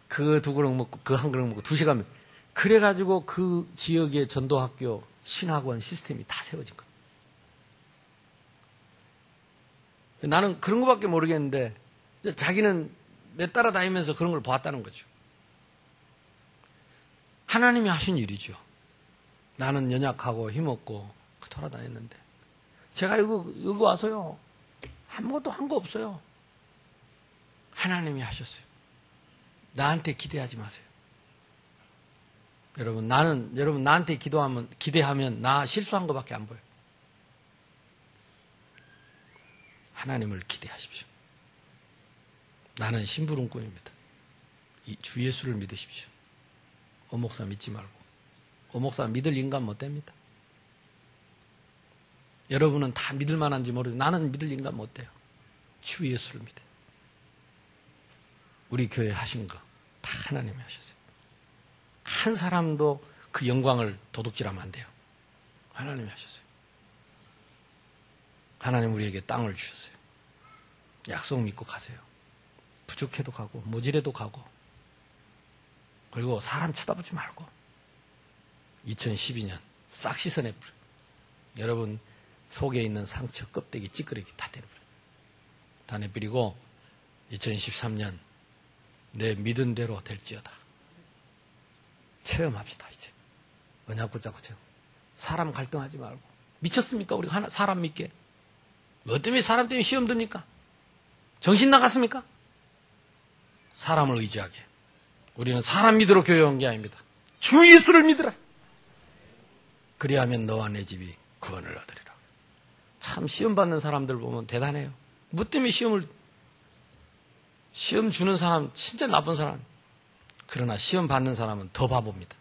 그 2그릇 먹고, 그 1그릇 먹고 2시간. 그래가지고 그 지역의 전도학교, 신학원 시스템이 다 세워진 거예요. 나는 그런 거밖에 모르겠는데 자기는 내 따라다니면서 그런 걸 보았다는 거죠. 하나님이 하신 일이죠. 나는 연약하고 힘없고 돌아다녔는데 제가 여기 와서요 아무것도 한 거 없어요. 하나님이 하셨어요. 나한테 기대하지 마세요. 여러분 나한테 기대하면 나 실수한 것밖에 안 보여요. 하나님을 기대하십시오. 나는 심부름꾼입니다. 이 주 예수를 믿으십시오. 오목사 믿지 말고. 오목사 믿을 인간 못 됩니다. 여러분은 다 믿을 만한지 모르고 나는 믿을 인간 못 돼요. 주 예수를 믿어요. 우리 교회 하신 거 다 하나님이 하셨어요. 한 사람도 그 영광을 도둑질하면 안 돼요. 하나님이 하셨어요. 하나님 우리에게 땅을 주셨어요. 약속 믿고 가세요. 부족해도 가고 모질해도 가고 그리고 사람 쳐다보지 말고 2012년 싹 씻어내버려요. 여러분 속에 있는 상처, 껍데기, 찌끄레기 다 때려버려요. 다 내버리고 2013년 내 믿은 대로 될지어다. 체험합시다. 이제 언약 붙잡고 체험. 사람 갈등하지 말고. 미쳤습니까? 우리가 사람 믿게. 뭐 때문에 사람 때문에 시험 듭니까? 정신 나갔습니까? 사람을 의지하게. 우리는 사람 믿으러 교회 온 게 아닙니다. 주 예수를 믿으라. 그리하면 너와 내 집이 구원을 얻으리라. 참 시험 받는 사람들 보면 대단해요. 뭐 때문에 시험 주는 사람 진짜 나쁜 사람. 그러나 시험 받는 사람은 더 바보입니다.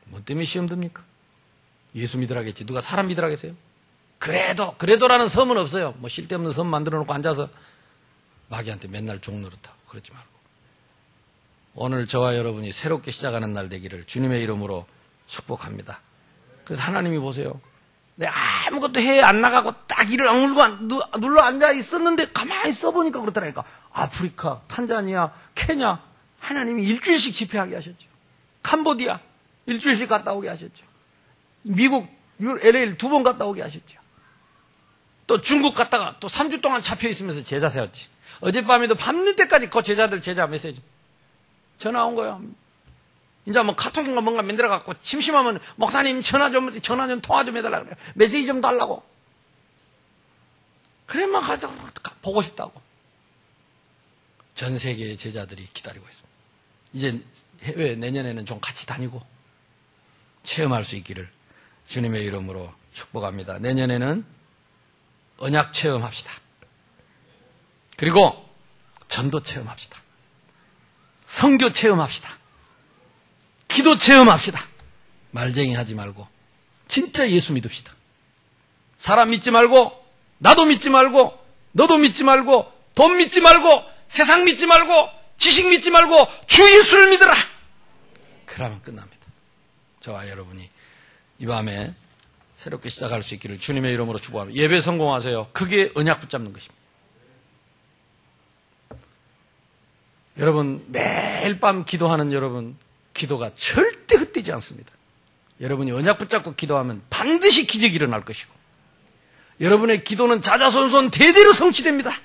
뭐 때문에 시험 듭니까? 예수 믿으라겠지. 누가 사람 믿으라겠어요? 그래도라는 섬은 없어요. 뭐 쓸데없는 섬 만들어 놓고 앉아서 마귀한테 맨날 종 노릇하고 그러지 말고. 오늘 저와 여러분이 새롭게 시작하는 날 되기를 주님의 이름으로 축복합니다. 그래서 하나님이 보세요. 내가 아무것도 해 안 나가고 딱 일을 눌러 앉아 있었는데 가만히 써보니까 그렇더라니까. 아프리카, 탄자니아, 케냐 하나님이 일주일씩 집회하게 하셨죠. 캄보디아 일주일씩 갔다 오게 하셨죠. 미국 LA 2번 갔다 오게 하셨죠. 또 중국 갔다가 또 3주 동안 잡혀 있으면서 제자 세웠지. 어젯밤에도 밤늦 때까지 그 제자 메시지 전화 온 거예요. 이제 뭐 카톡인가 뭔가 만들어갖고 심심하면 목사님 전화 좀 통화 좀 해달라 그래요. 메시지 좀 달라고. 그래, 막 가자, 보고 싶다고. 전 세계의 제자들이 기다리고 있습니다. 이제 해외 내년에는 좀 같이 다니고 체험할 수 있기를 주님의 이름으로 축복합니다. 내년에는 언약 체험합시다. 그리고 전도 체험합시다. 선교 체험합시다. 기도 체험합시다. 말쟁이 하지 말고 진짜 예수 믿읍시다. 사람 믿지 말고, 나도 믿지 말고, 너도 믿지 말고, 돈 믿지 말고, 세상 믿지 말고, 지식 믿지 말고 주 예수를 믿으라. 그러면 끝납니다. 저와 여러분이 이 밤에 새롭게 시작할 수 있기를 주님의 이름으로 축복합니다. 예배 성공하세요. 그게 언약 붙잡는 것입니다. 여러분, 매일 밤 기도하는 여러분, 기도가 절대 헛되지 않습니다. 여러분이 언약 붙잡고 기도하면 반드시 기적이 일어날 것이고, 여러분의 기도는 자자손손 대대로 성취됩니다.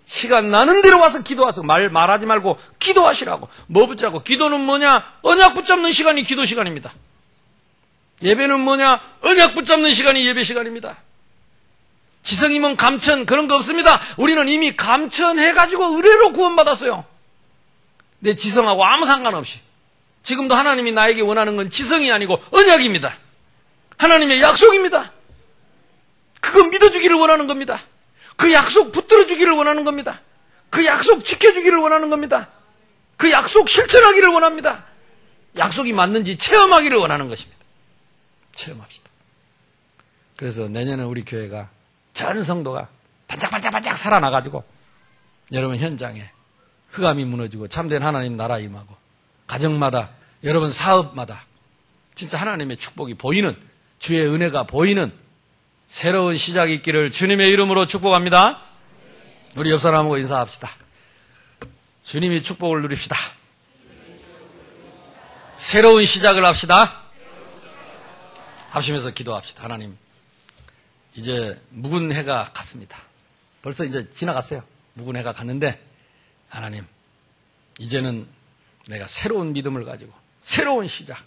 시간 나는 대로 와서 기도하서 말하지 말고 기도하시라고. 뭐 붙잡고? 기도는 뭐냐? 언약 붙잡는 시간이 기도 시간입니다. 예배는 뭐냐? 언약 붙잡는 시간이 예배 시간입니다. 지성이면 감천 그런 거 없습니다. 우리는 이미 감천해가지고 의뢰로 구원받았어요. 내 지성하고 아무 상관없이. 지금도 하나님이 나에게 원하는 건 지성이 아니고 언약입니다. 하나님의 약속입니다. 그거 믿어주기를 원하는 겁니다. 그 약속 붙들어주기를 원하는 겁니다. 그 약속 지켜주기를 원하는 겁니다. 그 약속 실천하기를 원합니다. 약속이 맞는지 체험하기를 원하는 것입니다. 체험합시다. 그래서 내년에 우리 교회가 전 성도가 반짝반짝반짝 살아나가지고 여러분 현장에 흑암이 무너지고 참된 하나님 나라 임하고 가정마다 여러분 사업마다 진짜 하나님의 축복이 보이는, 주의 은혜가 보이는 새로운 시작이 있기를 주님의 이름으로 축복합니다. 우리 옆 사람하고 인사합시다. 주님이 축복을 누립시다. 새로운 시작을 합시다. 합심해서 기도합시다. 하나님, 이제 묵은 해가 갔습니다. 벌써 이제 지나갔어요. 묵은 해가 갔는데 하나님, 이제는 내가 새로운 믿음을 가지고 새로운 시작,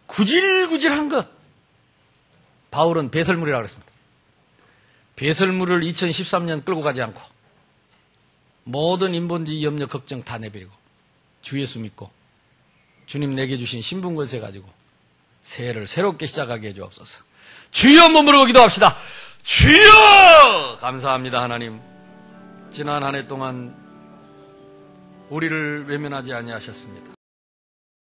구질구질한 것. 바울은 배설물이라고 그랬습니다. 배설물을 2013년 끌고 가지 않고 모든 인본주의 염려 걱정 다 내버리고 주 예수 믿고 주님 내게 주신 신분권세 가지고 새해를 새롭게 시작하게 해주옵소서. 주여 몸으로 기도합시다. 주여! 감사합니다. 하나님, 지난 한 해 동안 우리를 외면하지 아니하셨습니다.